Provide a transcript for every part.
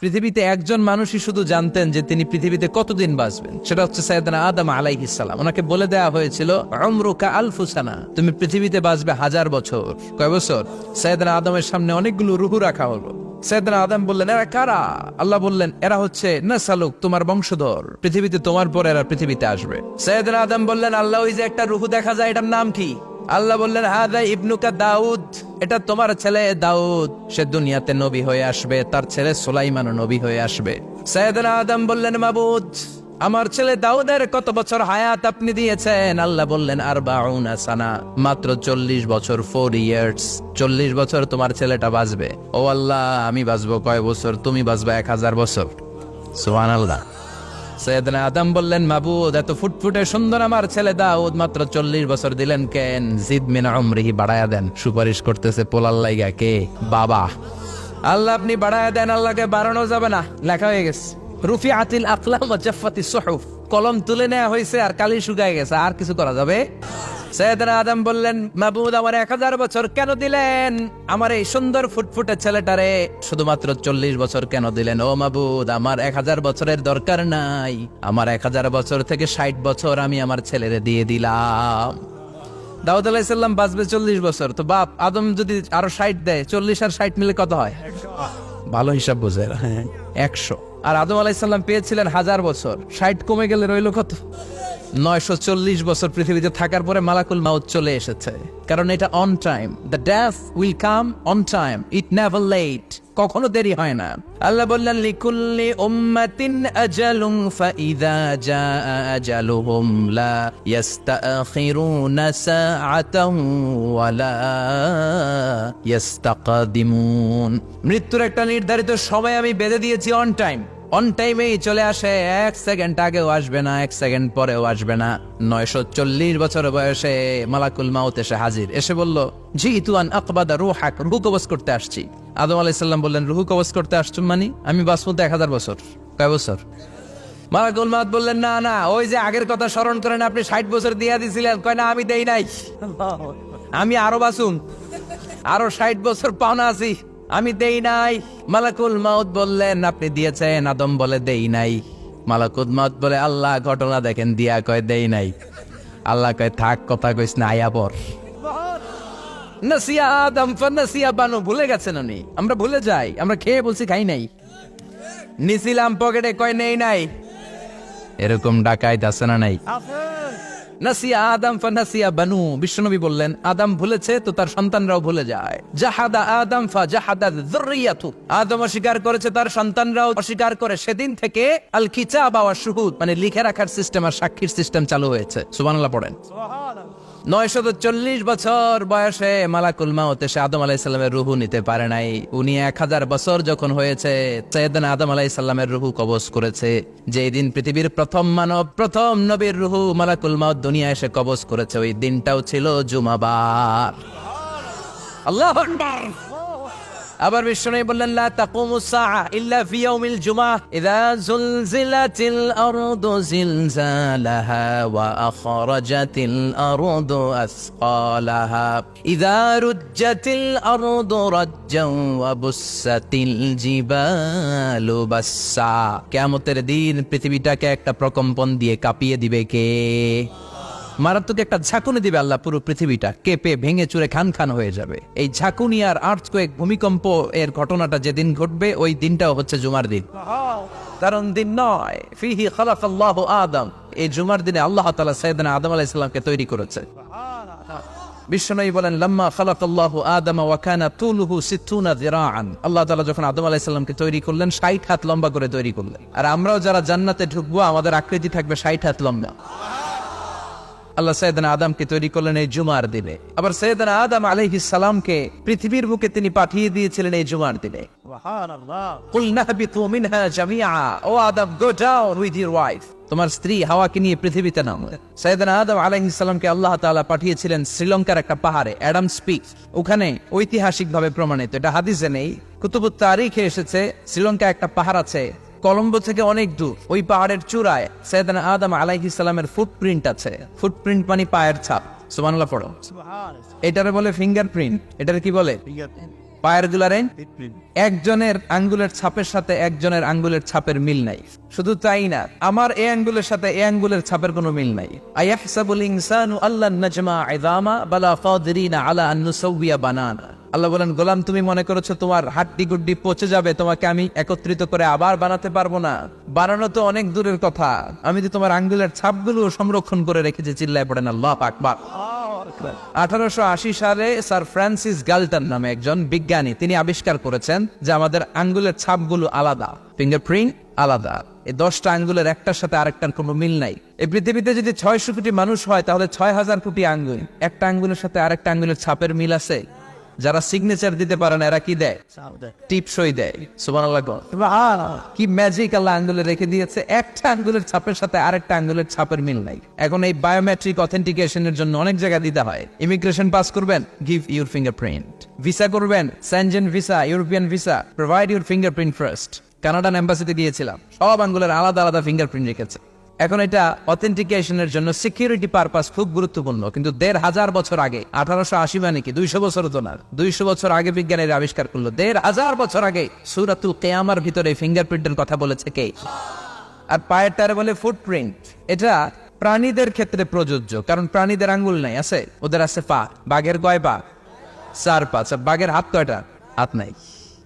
পৃথিবীতে একজন মানুষই শুধু জানতেন যে তিনি পৃথিবীতে কতদিন বাঁচবেন, সেটা হচ্ছে সাইয়েদনা আদম আলাইহিস সালাম। ওনাকে বলে দেওয়া হয়েছিল উমরুকা আলফু সানা, তুমি পৃথিবীতে বাঁচবে 1000 বছর। কয় বছর? সাইয়েদনা আদমের সামনে অনেকগুলো রূহ রাখা হলো। সাইয়েদনা আদম বললেন, এরা কারা? আল্লাহ বললেন, এরা হচ্ছে নাসালুক, তোমার বংশধর, পৃথিবীতে তোমার পর এরা পৃথিবীতে আসবে। সাইয়েদনা আদম বললেন, আল্লাহ ওই যে একটা রূহ দেখা যায়, এটার নাম কি? আল্লাহ বললেন, হাদা ইবনুকা দাউদ, এটা তোমার ছেলে দাউদ, সে দুনিয়াতে নবী হয়ে আসবে, তার ছেলে সুলাইমানও নবী হয়ে আসবে। সাইয়েদনা আদম বললেন, মাবুদ, আমার ছেলে দাউদের কত বছর হায়াত আপনি দিয়েছেন? আল্লাহ বললেন, 40 সানা, মাত্র 40 বছর, 4 ইয়ার্স। 40 বছর তোমার ছেলেটা বাঁচবে। ও আল্লাহ, আমি বাঁচবো কয় বছর? তুমি বাঁচবে 1000 বছর। সুবহানাল্লাহ। সাইয়েদনা আদম বললেন, মাবুদ, এত ফুটফুটে সুন্দর আমার ছেলে দাউদ, মাত্র 40 বছর দিলেন কেন? জিদ মিন উমরিহি, বাড়ায়া দেন। সুপারিশ করতেছে পোলার লাইগা কে? বাবা। আল্লাহ আপনি বাড়ায়া দেন। আল্লাহকে বাড়ানো যাবে না, লেখা হয়ে গেছে। রুফিআতিল আকলাম ওয়া জাফফাতিস সুহুফ, কলম তুলে নেওয়া হয়েছে আর কালি শুকায় গেছে, আর কিছু করা যাবে? সাইয়েদনা আদম বললেন, মাবুদ, আমার 1000 বছর কেন দিলেন? আমার এই সুন্দর ফুটফুটে ছেলেটারে শুধুমাত্র 40 বছর কেন দিলেন? ও মাবুদ, আমার 1000 বছরের দরকার নাই, আমার 1000 বছর থেকে 60 বছর আমি আমার ছেলেরে দিয়ে দিলাম। দাউদ আলাইহিস সালাম বাঁচবে 40 বছর, তো বাপ আদম যদি আরো 60 দেয়, 40 আর 60 মিলে কত হয়? ভালো হিসাব বোঝে, 100। আর আদম আলাইহিস সালাম পেয়েছিলেন 1000 বছর, 60 কমে গেলে রইল কত? 940 বছর পৃথিবীতে থাকার পরে মালাকুল মাউত চলে এসেছে, কারণ এটা on time. The death will come on time, it never late, কখনো দেরি হয় না। আল্লাহ বললেন, লিকুল্লি উম্মাতিন আজালুন ফাইযা জাআ আজালুহুম লা ইস্তাখিরুনা সাআতান ওয়া লা ইস্তাকদিমুন। মৃত্যুর একটা নির্ধারিত সময় আমি বেঁধে দিয়েছি, অন টাইম। অন টাইমেই চলে আসে, 1 সেকেন্ড আগেও আসবে না, 1 সেকেন্ড পরেও আসবে না। 940 বছর বয়সে মালাকুল মাউত এসে হাজির, এসে বলল, জিতু আন আকবাদা রূহাক, রূহ কবজ করতে আসছি। আদম আলাইহিস সালাম বললেন, রূহ কবজ করতে আসছো মানে? আমি বাঁচবো তো 1000 বছর। কয় বছর? মালাকুল মাউত বললেন, না না, ওই যে আগের কথা স্মরণ করেন, আপনি 60 বছর দিয়া দিছিলেন। কয় না, আমি দেই নাই, আমি আরো বাঁচুম, আরো 60 বছর পাওনা আছি, আমি দেই নাই। মালাকুল মাউত বললেন, আপনি দিয়েছেন? আদম বলে, দেই নাই। মালাকুল মাউত বলে, আল্লাহ ঘটনা দেখেন, দিয়া কয় দেই নাই। আল্লাহ কয়, থাক, কথা কইস না, আয়া পর। নাসিয়া আদম ফানাসিয়া বানু, ভুলে গেছেন উনি। আমরা ভুলে যাই, আমরা খেয়ে বলছি খাই নাই, নিছিলাম পকেটে, কয় নেই নাই। এরকম ডাকাইত আছে না নাই? নাসিয়া আদম ফানাসিয়া বানু, বিশ্বনবী বললেন, আদম ভুলেছে তো তার সন্তানরাও ভুলে যায়। জাহাদা আদম ফাজাহাদাত যুররিয়াতু, আদম অস্বীকার করেছে, তার সন্তানরাও অস্বীকার করে। সেদিন থেকে আল কিতাব ওয়া শুহুদ, মানে লিখে রাখার সিস্টেম আর সাক্ষীর সিস্টেম চালু হয়েছে। সুবহানাল্লাহ পড়েন। 940 বছর বয়সে মালাকুল মাউত এসে আদম আলাইহিস সালামের রূহ নিতে পারে নাই। উনি 1000 বছর যখন হয়েছে, সাইয়েদনা আদম আলাইহিস সালামের রূহ কবজ করেছে। যেই দিন পৃথিবীর প্রথম মানব, প্রথম নবীর রূহ মালাকুল মাউত দুনিয়া এসে কবজ করেছে, ওই দিনটাও ছিল জুমাবার। আল্লাহু আকবার। আবার বিশ্বনবী বললেন, লা তাকুমুস সাআ ইল্লা ফি ইয়াউমিল জুমআহ, ইযা যুলজিলাতিল আরদু জিলজালাহা ওয়া আখরাজাতিল আরদু আসকালাহা, ইযা রুজ্জাতিল আরদু রাজ্জান ওয়া বুসাতিল জিবালু বাসসা। কিয়ামতের দিন পৃথিবীটাকে একটা প্রকম্পন দিয়ে কাঁপিয়ে দিবে কে? মারাত্মক একটা ঝাঁকুনি দিবে আল্লাহ, পুরো পৃথিবীটা কেঁপে ভেঙে চুরে খান খান হয়ে যাবে। এই ঝাঁকুনি আর আর্থকোয়েক, ভূমিকম্প এর ঘটনাটা যেদিন ঘটবে, ওই দিনটাও হচ্ছে জুমার দিন। কারণ দিন নয়, ফিহি খালাকাল্লাহু আদম, এই জুমার দিনে আল্লাহ তাআলা সাইয়েদনা আদম আলাইহিস সালামকে তৈরি করেছে। বিশ্বনবী বলেন, লাম্মা খালাকাল্লাহু আদম ওয়া কানা তুলুহু 60 যিরাআন, আল্লাহ তাআলা যখন আদম আলাইহিস সালামকে তৈরি করলেন, 60 হাত লম্বা করে তৈরি করলেন। আর আমরাও যারা জান্নাতে ঢুকবো, আমাদের আকৃতি থাকবে 60 হাত লম্বা। আল্লাহ সাইয়েদনা আদমকে তৈরি করলেন এই জুমার দিনে। আবার সাইয়েদনা আদম আলাইহিস সালামকে পৃথিবীর বুকে তিনি পাঠিয়ে দিয়েছিলেন এই জুমার দিনে। সুবহানাল্লাহ। কুলনা হাবিতু মিনহা জামিআ, ও আদম, go down with your wife, তোমার স্ত্রী হাওয়াকে নিয়ে পৃথিবীতে নামো। সাইয়েদনা আদম আলাইহিস সালামকে আল্লাহ তাআলা পাঠিয়েছিলেন শ্রীলঙ্কার একটা পাহাড়ে, অ্যাডামস পিক। ওখানে ঐতিহাসিকভাবে প্রমাণিত, এটা হাদিসে নেই, কুতুবুত তারিখে এসেছে। শ্রীলঙ্কা একটা পাহাড় আছে, কলম্বো থেকে অনেক দূর। ওই পাহাড়ের চূড়ায় সাইয়েদনা আদম আলাইহিস সালামের ফুটপ্রিন্ট আছে। ফুটপ্রিন্ট মানে পায়ের ছাপ। সুবহানাল্লাহ পড়ো। এটারে বলে ফিঙ্গারপ্রিন্ট। এটারে কি বলে? পায়ের গুলারে একজনের আঙ্গুলের ছাপের সাথে একজনের আঙ্গুলের ছাপের মিল নাই। শুধু তাই না, আমার এই আঙ্গুলের সাথে এই আঙ্গুলের ছাপের কোনো মিল নাই। আয়াহসাবুল ইনসানু আল্লান নাজমা ইযামা বালা কাদিরিনা আলা আন নুসাউইয়া বানানা। আল্লাহ বলেন, গোলাম তুমি মনে করেছো তোমার হাড্ডি গুড্ডি পচে যাবে, তোমাকে আমি একত্রিত করে আবার বানাতে পারবো না? বানানো তো অনেক দূরের কথা, আমি তো তোমার আঙ্গুলের ছাপগুলো সংরক্ষণ করে রেখেছি। চিল্লায় পড়েন আল্লাহু আকবার। 1880 সালে স্যার ফ্রান্সিস গাল্টন নামে একজন বিজ্ঞানী, তিনি আবিষ্কার করেছেন যে আমাদের আঙ্গুলের ছাপগুলো আলাদা, ফিঙ্গারপ্রিন্ট আলাদা। এই 10টা আঙ্গুলের একটার সাথে আরেকটার কোনো মিল নাই। এই পৃথিবীতে যদি 600 কোটি মানুষ হয় তাহলে 6000 কোটি আঙ্গুল, একটা আঙ্গুলের সাথে আরেকটা আঙ্গুলের ছাপের মিল আছে? যারা সিগনেচার দিতে পারে না এরা কি দেয়? টিপসই দেয়। সুবহানাল্লাহ। কি ম্যাজিক আল্লাহ আঙ্গুলে রেখে দিয়েছে, একটা আঙ্গুলের ছাপের সাথে আরেকটা আঙ্গুলের ছাপের মিল নাই। এখন এই বায়োমেট্রিক অথেন্টিকেশনের জন্য অনেক জায়গায় দিতে হয়। ইমিগ্রেশন পাস করবেন, গিভ ইউর ফিঙ্গারপ্রিন্ট। ভিসা করবেন, Schengen visa, European visa, provide your fingerprint first. Canadian এম্বাসিতে দিয়েছিলাম, সব আঙ্গুলের আলাদা আলাদা ফিঙ্গারপ্রিন্ট রেখেছে। এখন এটা অথেন্টিকেশনের জন্য সিকিউরিটি পারপাস খুব গুরুত্বপূর্ণ। কিন্তু 1500 বছর আগে, 1880 মানে কি 200 বছর তো না, 200 বছর আগে বিজ্ঞানীরা আবিষ্কার করলো। 1500 বছর আগে সূরাতুল কিয়ামার ভিতরে ফিঙ্গারপ্রিন্টের কথা বলেছে কে? আর পায়ের টারে বলে ফুটপ্রিন্ট। এটা প্রাণীদের ক্ষেত্রে প্রযোজ্য, কারণ প্রাণীদের আঙ্গুল নাই, আছে? ওদের আছে পা। বাঘের কয় পা? 4 পা। বাঘের হাত কয়টা? হাত নাই,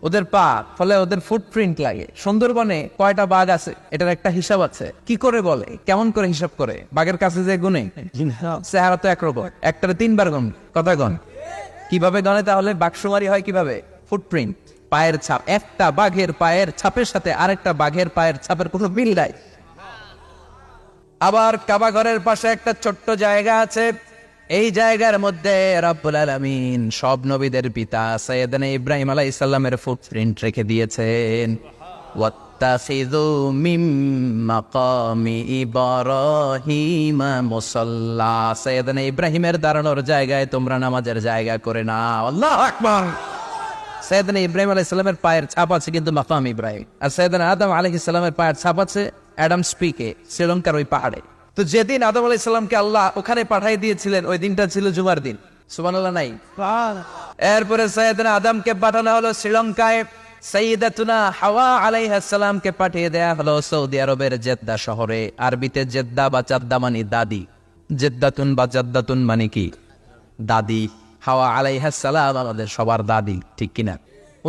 ওদের পা, ফলে ওদের ফুটপ্রিন্ট লাগে। সুন্দরবনে কয়টা বাঘ আছে এটার একটা হিসাব আছে। কি করে বলে, কেমন করে হিসাব করে? বাঘের কাছে যে গুনে, চেহারা তো একরকম, একটারে 3 বার গুণ। কথা গণ কিভাবে গণে তাহলে? বাঘসুমারি হয় কিভাবে? ফুটপ্রিন্ট, পায়ের ছাপ। একটা বাঘের পায়ের ছাপের সাথে আরেকটা বাঘের পায়ের ছাপের কোনো মিল নাই। আবার কাবা ঘরের পাশে একটা ছোট্ট জায়গা আছে, এই জায়গার মধ্যে রব্বুল আলামিন সব নবীদের পিতা সাইয়েদনা ইব্রাহিম আলাইহিস সালামের ফুটপ্রিন্ট রেখে দিয়েছেন। ওয়াত্তাখিযু মিম মাকামি ইব্রাহিম মুসাল্লা। সাইয়েদনা ইব্রাহিমের দাঁড়ানোর জায়গায় তোমরা নামাজের জায়গা করে নাও। আল্লাহু আকবার। সাইয়েদনা ইব্রাহিম আলাইহিস সালামের পায়ের ছাপ আছে কিন্তু মাকাম ইব্রাহিম। আর সাইয়েদনা আদম আলাইহিস সালামের পায়ের ছাপ আছে অ্যাডামস পিকে, শ্রীলঙ্কার ওই পাহাড়ে। তো যেদিন আদম আলাইহিস সালামকে আল্লাহ ওখানে পাঠিয়ে দিয়েছিলেন, ওই দিনটা ছিল জুমার দিন। সুবহানাল্লাহ নাই? এরপরে সাইয়েদনা আদমকে পাঠানো হলো শ্রীলঙ্কায়, সাইয়্যিদাতুনা হাওয়া আলাইহিস সালামকে পাঠিয়ে দেয়া হলো সৌদি আরবের জেদ্দা শহরে। আরবিতে জেদ্দা বা জাদ্দা মানে দাদি। জেদ্দাতুন বা জাদ্দাতুন মানে কি? দাদি। হাওয়া আলাইহিস সালাম আমাদের সবার দাদি, ঠিক কিনা?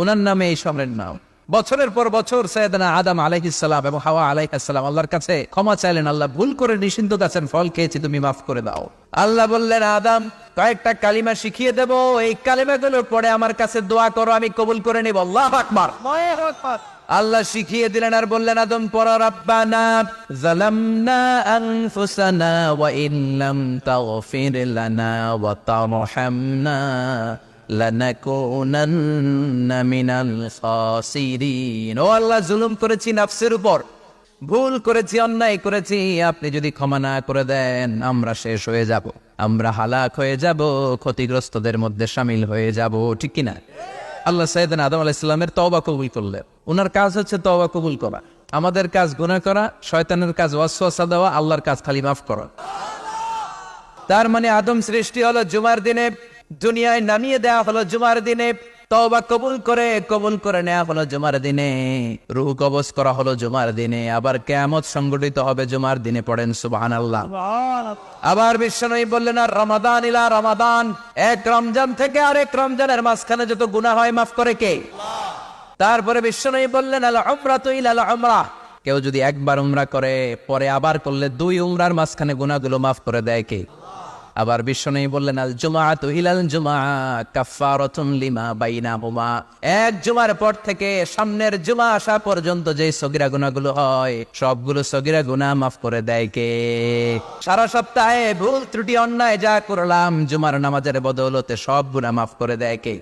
ওনার নামে এই শহরের নাম। বছরের পর বছর সাইয়েদনা আদম আলাইহিস সালাম এবং হাওয়া আলাইহিস সালাম আল্লাহর কাছে ক্ষমা চাইলেন, আল্লাহ ভুল করে নিষিদ্ধ গাছের ফল খেয়েছি, তুমি মাফ করে দাও। আল্লাহ বললেন, আদম কয়েকটা কালিমা শিখিয়ে দেব, এই কালিমাগুলোর পরে আমার কাছে দোয়া করো, আমি কবুল করে নিব। আল্লাহু আকবার। আল্লাহ শিখিয়ে দিলেন আর বললেন, আদম পড়ো, রাব্বানা যালামনা আনফুসানা ওয়া ইল্লাম তাগফির লানা ওয়া তারহামনা লানাকুনান্না মিনাল খাসিরিন। ও আল্লাহ, জুলুম করেছি নাফসের উপর, ভুল করেছি, অন্যায় করেছি, আপনি যদি ক্ষমা না করে দেন আমরা শেষ হয়ে যাব, আমরা হালাক হয়ে যাব, ক্ষতিগ্রস্তদের মধ্যে শামিল হয়ে যাব, ঠিক কিনা? আল্লাহ সাইয়েদনা আদম আলাইহিস সালামের তওবা কবুল করলেন। ওনার কাজ হচ্ছে তওবা কবুল করা। আমাদের কাজ গুনাহ করা, শয়তানের কাজ ওয়াসওয়াসা দেওয়া, আল্লাহর কাজ খালি মাফ করা। তার মানে আদম সৃষ্টি হলো জুমার দিনে, দুনিয়ায় নামিয়ে দেওয়া হলো জুমার দিনে, তওবা কবুল করে নেওয়া হলো জুমার দিনে, রূহ কবজ করা হলো জুমার দিনে, আবার কিয়ামত সংগঠিত হবে জুমার দিনে। পড়েন সুবহানাল্লাহ। আবার বিশ্বনবী বললেন, আর রমাদান ইলা রমাদান, এক রমজান থেকে আরেক রমজানের মাঝখানে যত গুনাহ হয় মাফ করে কে? তারপরে বিশ্বনবী বললেন, আল উমরাতু ইলা আল উমরাহ, কেউ যদি একবার উমরা করে পরে আবার করলে 2 উমরার মাঝখানে গুনাহগুলো মাফ করে দেয় কে? আবার বিশ্বনবী বললেন, আল জুমআতু ইলাল জুমআ কাফফারাতুন লিমা বাইনাহুমা, এক জুমার পর থেকে সামনের জুমা আসা পর্যন্ত যে সগীরা গুনাহগুলো হয় সবগুলো সগীরা গুনাহ মাফ করে দেয় কে? সারা সপ্তাহে ভুল ত্রুটি অন্যায় যা করলাম জুমার নামাজের বদৌলতে সব গুনাহ মাফ করে দেয় কে?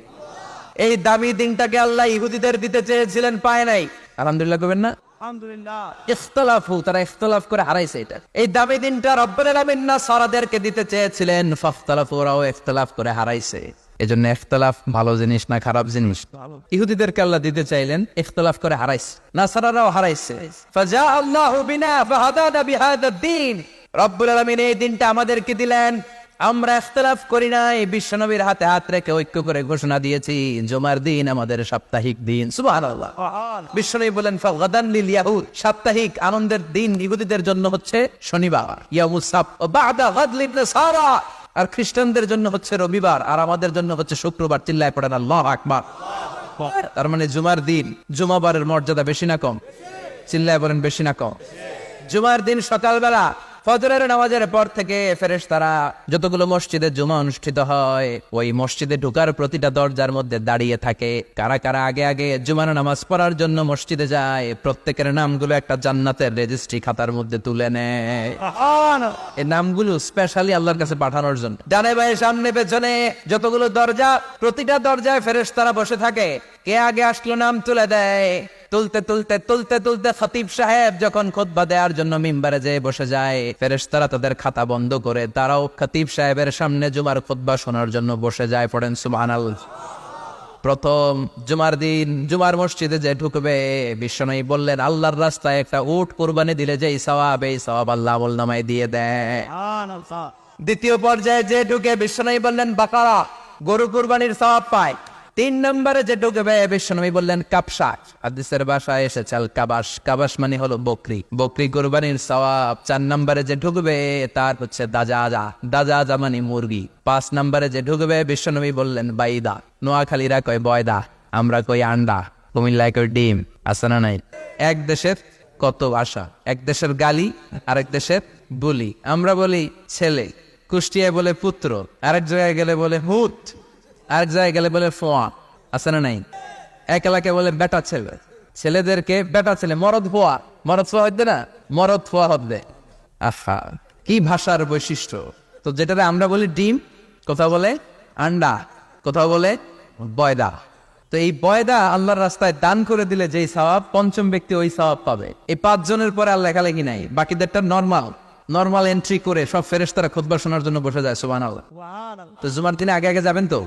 এই দামি দিনটাকে আল্লাহ ইহুদিদের দিতে চেয়েছিলেন, পায় নাই। আলহামদুলিল্লাহ কবেন না? তারা ইখতিলাফ করে হারাইছে এটা। এই দামি দিনটা রব্বুল আলামিন নাসারাদেরকে দিতে চেয়েছিলেন, ফাখতালাফু, ওরাও ইখতিলাফ করে হারাইছে। এজন্য ইখতিলাফ ভালো জিনিস না খারাপ জিনিস? ইহুদিদেরকে আল্লাহ দিতে চাইলেন, ইখতিলাফ করে হারাইছে, নাসারারাও হারাইছে। ফাজা আল্লাহু বিনা ফাহাদানা বিহাদা দ্বীন, রব্বুল আলামিন এই দিনটা আমাদেরকে দিলেন, আমরা ইখতিলাফ করি নাই, বিশ্বনবীর হাতে হাত রেখে ঐক্য করে ঘোষণা দিয়েছি জুমার দিন আমাদের সাপ্তাহিক দিন। সুবহানাল্লাহ। বিশ্বনবী বলেন ফাগাদান লিল ইয়াহুদ, সাপ্তাহিক আনন্দের দিন ইহুদিদের জন্য হচ্ছে শনিবার, ইয়াউমুস সাbt, ওয়া বা'দা গাদ লিন নাসারা, আর খ্রিস্টানদের জন্য হচ্ছে রবিবার, আর আমাদের জন্য হচ্ছে শুক্রবার। চিল্লায় পড়েন আল্লাহু আকবার। তার মানে জুমার দিন, জুমাবারের মর্যাদা বেশি না কম? চিল্লায় বলেন বেশি না কম? জুমার দিন সকালবেলা ফজরের নামাজের পর থেকে ফেরেশতারা যতগুলো মসজিদে জুমা অনুষ্ঠিত হয় ওই মসজিদে ঢোকার প্রতিটা দরজার মধ্যে দাঁড়িয়ে থাকে। কারা কারা আগে আগে জুমার নামাজ পড়ার জন্য মসজিদে যায়, প্রত্যেকের নামগুলো একটা জান্নাতের রেজিস্ট্রি খাতার মধ্যে তুলে নেয়। এই নামগুলো স্পেশালি আল্লাহর কাছে পাঠানোর জন্য। ডানে বায়ে সামনে পেছনে যতগুলো দরজা, প্রতিটা দরজায় ফেরেশতারা বসে থাকে। কে আগে আসলো নাম তুলে দেয়। তুলতে তুলতে তুলতে তুলতে খতিব সাহেব যখন খুতবা দেওয়ার জন্য মিম্বারে যেয়ে বসে যায়, ফেরেশতারা তাদের খাতা বন্ধ করে তারাও খতিব সাহেবের সামনে জুমার খুতবা শোনার জন্য বসে যায়। পড়েন সুবহানাল্লাহ। প্রথম জুমার দিন জুমার মসজিদে যে ঢুকবে, বিশ্বনবী বললেন আল্লাহর রাস্তায় একটা উট কুরবানি দিলে যেই সওয়াব, এই সওয়াব আল্লাহ আমলনামায় দিয়ে দেয়। দ্বিতীয় পর্যায়ে যে ঢুকে, বিশ্বনবী বললেন বাকারা, গরু কুরবানির সওয়াব পায়। 3 নম্বরে যে ঢুকবে, বিশ্বনবী বললেন কাবশা, হাদিসের ভাষায় এসেছে আল কাবাস, কাবাস মানে হলো বকরি, বকরি কুরবানির সওয়াব। 4 নম্বরে যে ঢুকবে তার হচ্ছে দাজাজা, দাজাজা মানে মুরগি। 5 নম্বরে যে ঢুকবে, বিশ্বনবী বললেন বাইদা, নোয়াখালীরা কয় বয়দা, আমরা কই আন্ডা, কুমিল্লায় কই ডিম। আছে না নাই? এক দেশের কত ভাষা, এক দেশের গালি আরেক দেশের বলি। আমরা বলি ছেলে, কুষ্টিয়ায় বলে পুত্র, আরেক জায়গায় গেলে বলে হুত, আরেক জায়গায় গেলে বলে ফোয়া। আছে না নাই? এক এলাকায় বলে বেটা ছেলে, ছেলেদেরকে বেটা ছেলে, মরদ ফোয়া, মরদ ফোয়া হইতে না, মরদ ফোয়া হবে। আহা, কি ভাষার বৈশিষ্ট্য। তো যেটাতে আমরা বলি ডিম, কোথাও বলে আন্ডা, কোথাও বলে বয়দা। তো এই বয়দা আল্লাহর রাস্তায় দান করে দিলে যেই সওয়াব, পঞ্চম ব্যক্তি ওই সওয়াব পাবে। এই 5 জনের পরে আর লেখালেখি নাই, বাকিদেরটা নরমাল এন্ট্রি করে সব ফেরেশতারা খুতবা শোনার জন্য বসে যায়। সুবহানাল্লাহ। তো জুমার দিনে আগে আগে যাবেন তো?